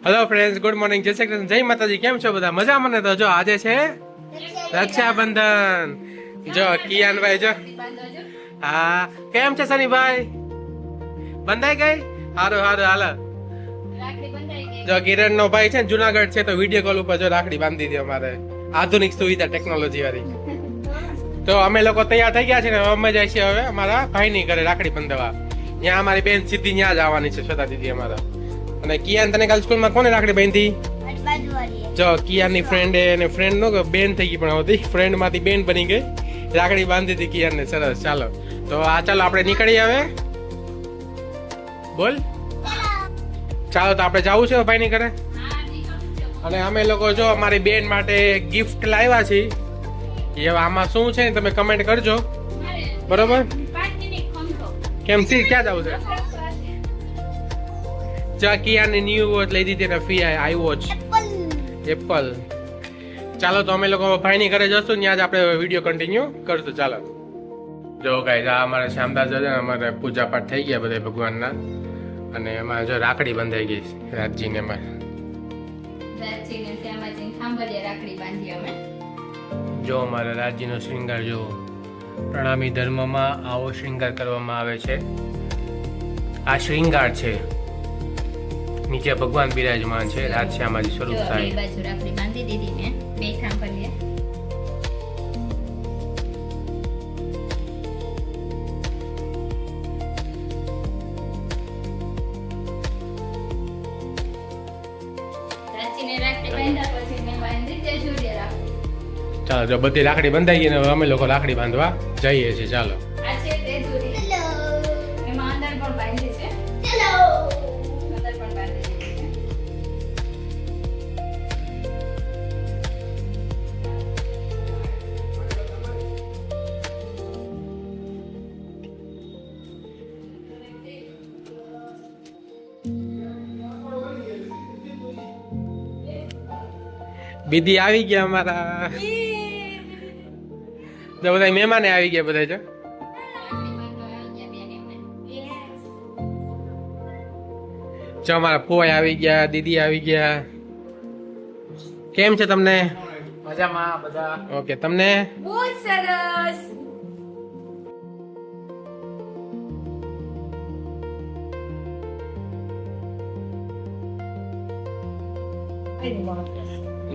Hello friends, good morning, જય શ્રી કૃષ્ણ, જય માતાજી. કેમ છો બધા? મજામાં ને? તો જો આજે છે રક્ષાબંધન. જો કિયાનભાઈ જો, હા કેમ છે સનીભાઈ? બંધાઈ ગઈ? હારું હારું, હાલો. જો કિરણ નો ભાઈ છે ને જુનાગઢ છે, તો વિડીયો કોલ ઉપર જો રાખડી બાંધી દીધી અમારે, આધુનિક સુવિધા ટેકનોલોજી વાળી. તો અમે લોકો તૈયાર થઈ ગયા છે ને અમે જાય છે હવે અમારા ભાઈની ઘરે રાખડી બંધાવવા. ત્યાં અમારી બેન સીધી ત્યાં જ આવવાની છે, શ્વેતા દીદી અમારા. અને કિયાન તને કાલ સ્કૂલમાં કોને રાખડી બાંધી? જો કિયાનની ફ્રેન્ડ એને ફ્રેન્ડ નો બેન થઈ ગઈ, પણ હતી ફ્રેન્ડ માંથી બેન બની ગઈ, રાખડી બાંધી હતી કિયાન ને. સરસ, ચાલો તો આ ચાલો આપણે નીકળીએ હવે. બોલ ચાલો, તો આપણે જવું છે ભાઈની ઘરે. અને અમે લોકો જો અમારી બેન માટે ગિફ્ટ લાવ્યા છીએ. એ આમાં શું છે તમે કમેન્ટ કરજો, બરોબર? કેમ સી ક્યાં જવું છે? કિયાની ન્યુ વોચ લઈ દીધી ને ફી આઈ વોચ એપલ. ચાલો તો અમે લોકો ભાઈની ઘરે જશું, ત્યાં જ આપણે વિડીયો કન્ટિન્યુ કરશું. ચાલો જો ગાઈસ, આ અમારા શ્યામદાસ છે, અમારે પૂજા પાઠ થઈ ગયા બધા ભગવાનના. અને એમાં જો રાખડી બંધાઈ ગઈ રાજજીને. એમાં જો અમારા રાજજીનો શ્રૃંગાર જો પ્રણામી ધર્મમાં આવો શ્રૃંગાર કરવામાં આવે છે. આ શ્રૃંગાર છે, નીચે ભગવાન બિરાજમાન છે, રાધશ્યામાજી સ્વરૂપ સાહેબ. રાખડી બાંધી દીધી ને બે થામ કરીએ. રાચીને રાખડી બાંધ્યા પછી મેં બાંધી તે જોડે રાખડી. ચાલો જો બધી રાખડી બંધાઈ ગઈ ને હવે અમે લોકો રાખડી બાંધવા જઈએ છીએ. ચાલો આ છે તે જોડી. એમાં અંદર પણ બાંધી છે. અંદર પણ બાંધી દીધી છે. બીદી આવી ગયા અમારા. જો બધા મહેમાને આવી ગયા બધા. જો જો અમારા ફોઈ આવી ગયા, દીદી આવી ગયા. કેમ છે તમને? મજામાં બધા. ઓકે, તમને? બહુ સરસ.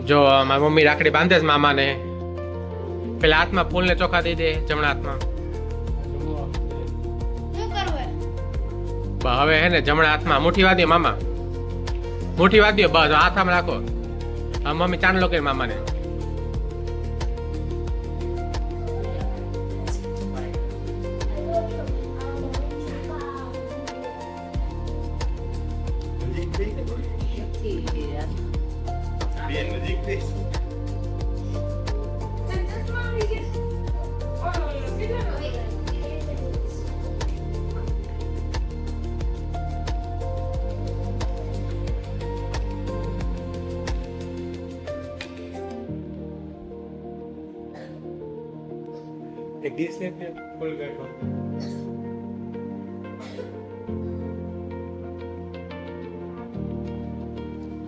જો મારી મમ્મી રાખડી બાંધે છે મામાને. પેલા હાથમાં ફૂલ ને ચોખા દઈ દે, જમણા હાથમાં. હવે હે ને જમણા હાથમાં મુઠ્ઠી વાદ્યો મામા, મુઠ્ઠી વાદ્યો બસ. હાથ આમ રાખો. હા મમ્મી ચાંદલો કે મામાને. एक डिश लेते हैं फुल बैठो.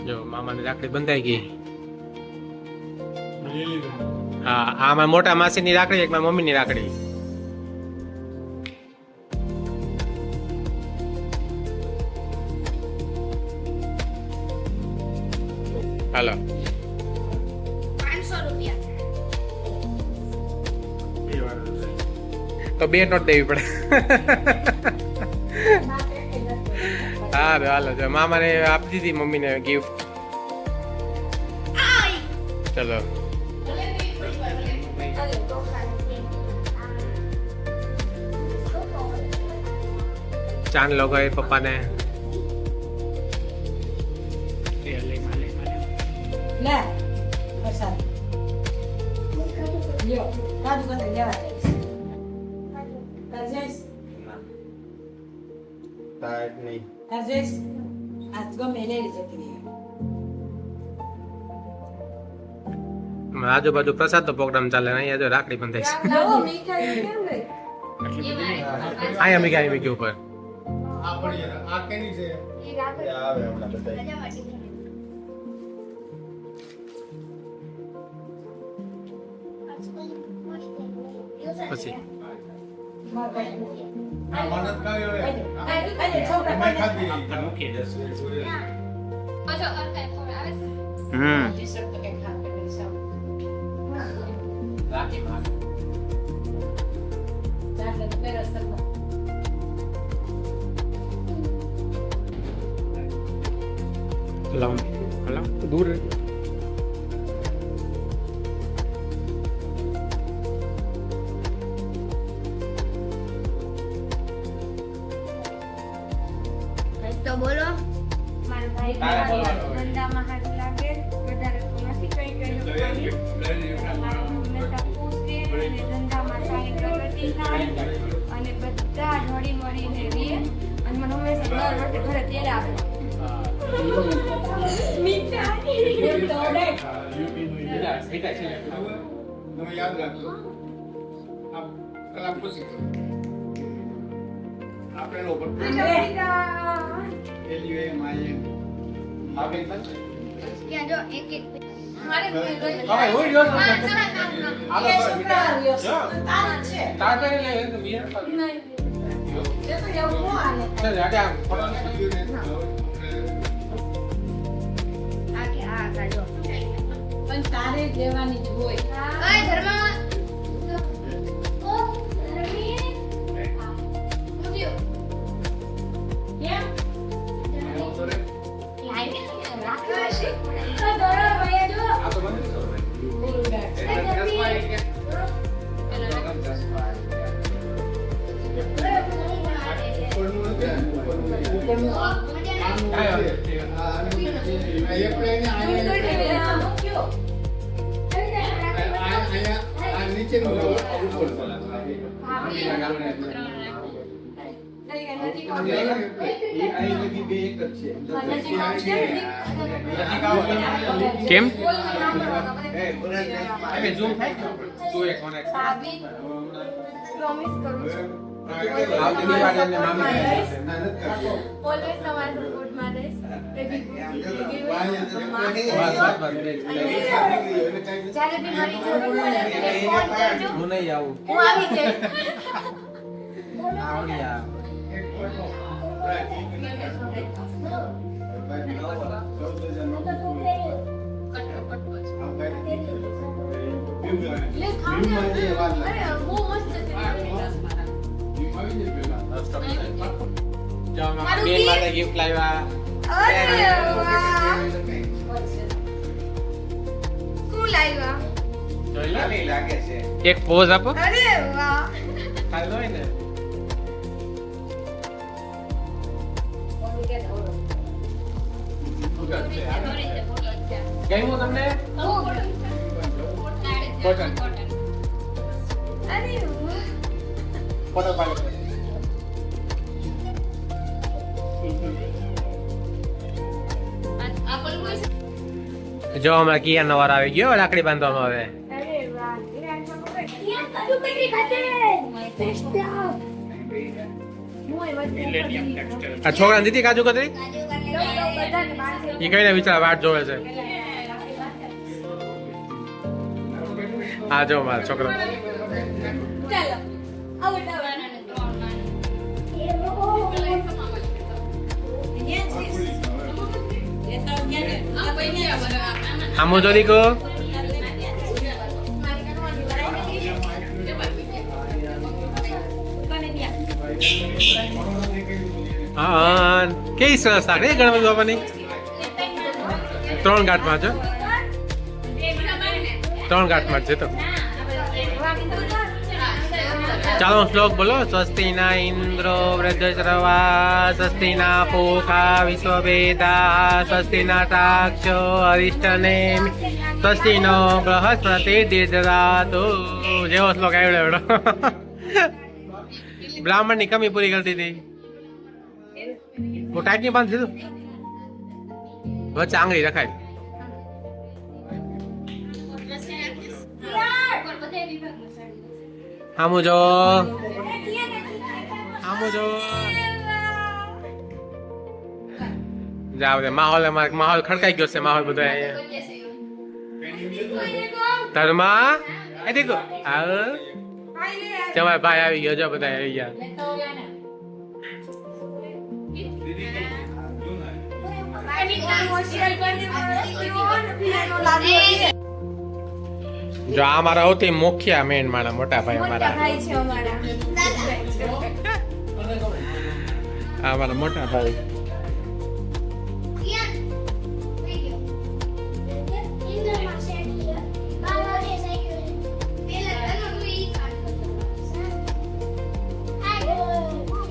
જો મામાની રાખડી બંધાઈ ગઈ. હા, આ મારા મોટા માસીની રાખડી, એક મારા મમ્મીની રાખડી. હાલો 500 રૂપિયા. તો બે નોટ દેવી પડે. હા હાલો, જો મામાને આપી દીધી મમ્મીને ગિફ્ટ. ચલો ચાંદ લોકો પપ્પાને. લે વરસાદ લ્યો કાજુ કતરી લેવા જઈશ. તાર જઈશ? તાર જઈશ? આજ ગમે લઈ જતી રહી. આજુબાજુ પ્રસાદ નો પ્રોગ્રામ ચાલે ને, અહીંયા જો રાખડી બંધાઈ છે. લાવો મીઠાઈ કેમ લઈ? અહીંયા મીઠાઈ ઉપર આ કેની છે? એ રાખડી. આવે હમણાં બતાવી. પછી પાછો અર્થાય થોડો આવે છે. રાખી માં લાવ દૂર તો બોલો મારા ભાઈ તારે બોલવાનું હોય. ધંધામાં હાથ લાગે વધારે તો નથી કઈ કર્યું મારા હંમેશા પૂછે અને ધંધામાં સારી પ્રગતિ થાય અને બધા હળી મળીને રહે અને મને હંમેશા દર વખતે ઘરે તેલ આપે મીઠા છે તમે યાદ રાખજો આ કલાક પછી આપણે લોકો એલિયે માયે આવે પણ ત્યાં જો એક એક મારે હવે હું યો આલો તારે લે તો મીર પર ચાલ આડા ફોટો આ કે આ કાઢો પણ તારે દેવાની જ હોય. ઓય ધર્મા ઓ ધર્મી મુજ્યો કેમ લાઈન રાખ્યો છે તો દોડો ભાઈ જો આ તો બંધ ઉપરનું એક પ્લેન આ નીચેનું ઉપર કેમ હવે ઝૂમ થાય તું એક કોને પ્રોમિસ કરું છું આવતી દિવાળી અને મામી ઓલવેઝ તમારા સપોર્ટમાં રહીશ જ્યારે બી મારી જરૂર પડે મને ફોન કરજો હું નહીં આવું હું આવી જઈશ આવડી આ લે ખાવ ને અરે બહુ મસ્ત છે જો મારા બેન માટે ગિફ્ટ લાવ્યા અરે વાહ શું લાવ્યા જોઈ લો એક પોઝ આપો અરે વાહ ખાલી હોય ને ગમ્યું તમને કોટન અરે વાહ ફોટો પાડો જો હમણાં કિયા નો વાર આવી ગયો રાખડી બાંધવામાં આવે અરે વાહ આ છોકરાને દીધી કાજુ કતરી એ કઈને બિચારા વાટ જોવે છે આ જો મારો છોકરો ચાલો આવો આમો જો દીકો હા કેવી સરસ લાગે ગણપતિ બાપાની 3 ઘાટમાં છે 3 ઘાટમાં છે તો ચાલો શ્લોક બોલો સ્વસ્તિના ઇન્દ્રો વૃદ્ધશ્રવા સ્વસ્તિના પૂષા વિશ્વવેદા સ્વસ્તિના સાક્ષો અરિષ્ટનેમિ સ્વસ્તિનો બૃહસ્પતિ દીર્ઘદાતુ જેવો શ્લોક આવ્યો એવડો બ્રાહ્મણની કમી પૂરી કરતી હતી હું ટાઈટ નહીં બાંધી દીધું વચ્ચે આંગળી રખાય આમુ જો જાવ દે માહોલ ખડકાઈ ગયો છે માહોલ બધો અહીંયા ધર્મા એ દેખો આવ તમારા ભાઈ આવી ગયો, જો બધા આવી ગયા. લેતો આવ્યા ને. જો આ મારા સૌથી મુખ્ય મેન માણા મોટા ભાઈ મોટા અમારા. ભાઈ છે અમારા. આ મારા મોટા ભાઈ.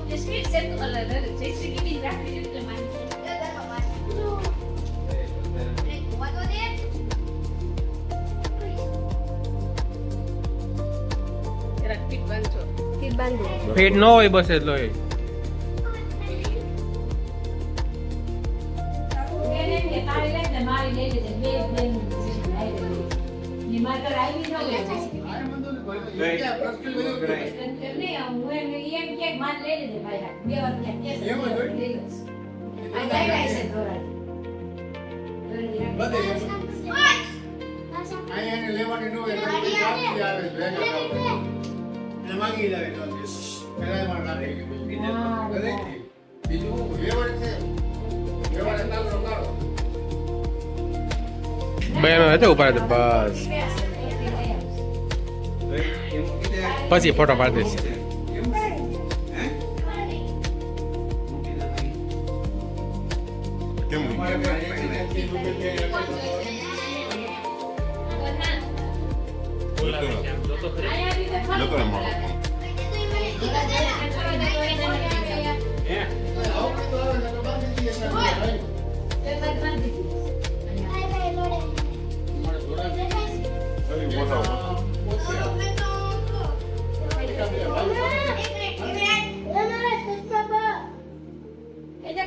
જયશ્રી છે તો જયશ્રી કીધી રાખવી જોઈએ એટલે માની જરાક ફીટ બાંધજો. ફીટ ન હોય બસ એટલો હોય. એને કે તારી લઈ ને મારી લઈ લેજે. બે બેન ની માત્ર આવી ન હોય. નહીં, હું એમ કે માન લઈ લેજે ભાઈ. બે વાર ક્યાં કેસ લઈ લઈશ. આ જાય છે ધોરણ. અહીંયા એને લેવાની ન હોય એટલે પછી આપતી આવે છે, ભેગા થાવ. એને માંગી લાવે તો પહેલા એમાં નાખી દીધું. દરેકથી. બીજું લેવડ છે. લેવડ તાલો કરો. બેનો હતો ઉપર બસ. પછી ફોટો પાડી દઈશ.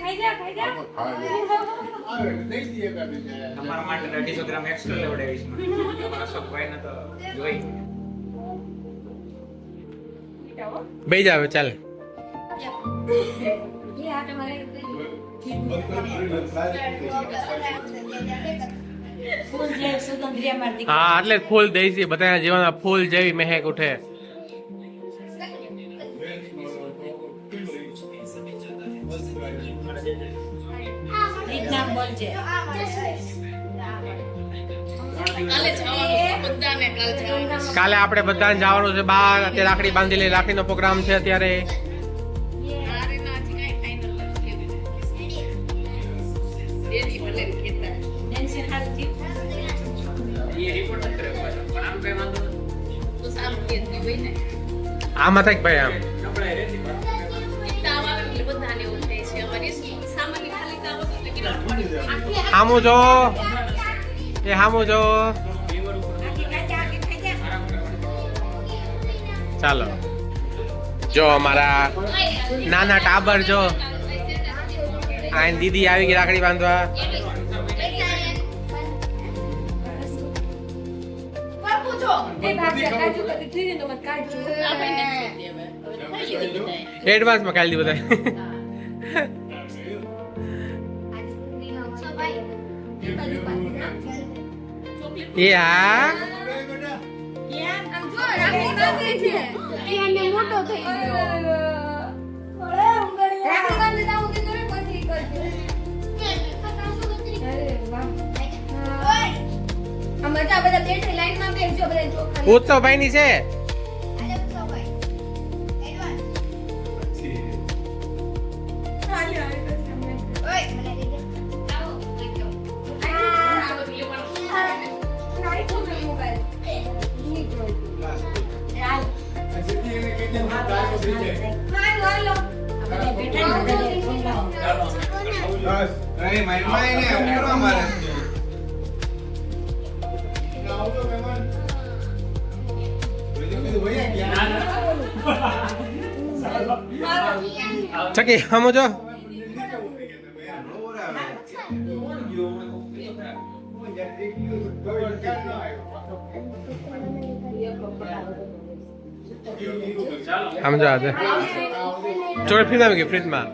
ખાઈ જા. આવે એટલે દઈ દઈએ કાઢી. તમારા માટે 250 ગ્રામ એક્સ્ટ્રા લેવડાવીશ તમારા અશોકભાઈને તો જોઈ. બે જાવ ચાલ. ફૂલ જે સુગંધરિયા મારતી હા એટલે જ ફૂલ દઈશી. બધાના જીવનમાં ફૂલ જેવી મહેક ઉઠે. રીતના બોલજે. કાલે આપણે બધાને જવાનું છે બહાર. અત્યારે રાખડી બાંધી લે. રાખડીનો પ્રોગ્રામ છે અત્યારે. ટેન્શન હાલ થયું. એ રિપોર્ટ જ કરે પણ આમ કઈ વાંધો નથી. આમાં થાય કે ભાઈ આમ કપડાય રેતી હામું જો. એ હામું જો. ચાલો જો અમારા નાના ટાબર જો. આ દીદી આવી ગઈ રાખડી બાંધવા. એડવાન્સમાં કાઢી બધા. એ હા મોટો થઈ બધા બેઠી લાઈનમાં બેસજો બધા ચોખા ઉત્સવ ભાઈ ની છે. ચકી હમો જો. સમજો આજે ચોકલેટ ફ્રીજ આવી ગઈ ફ્રીજમાં.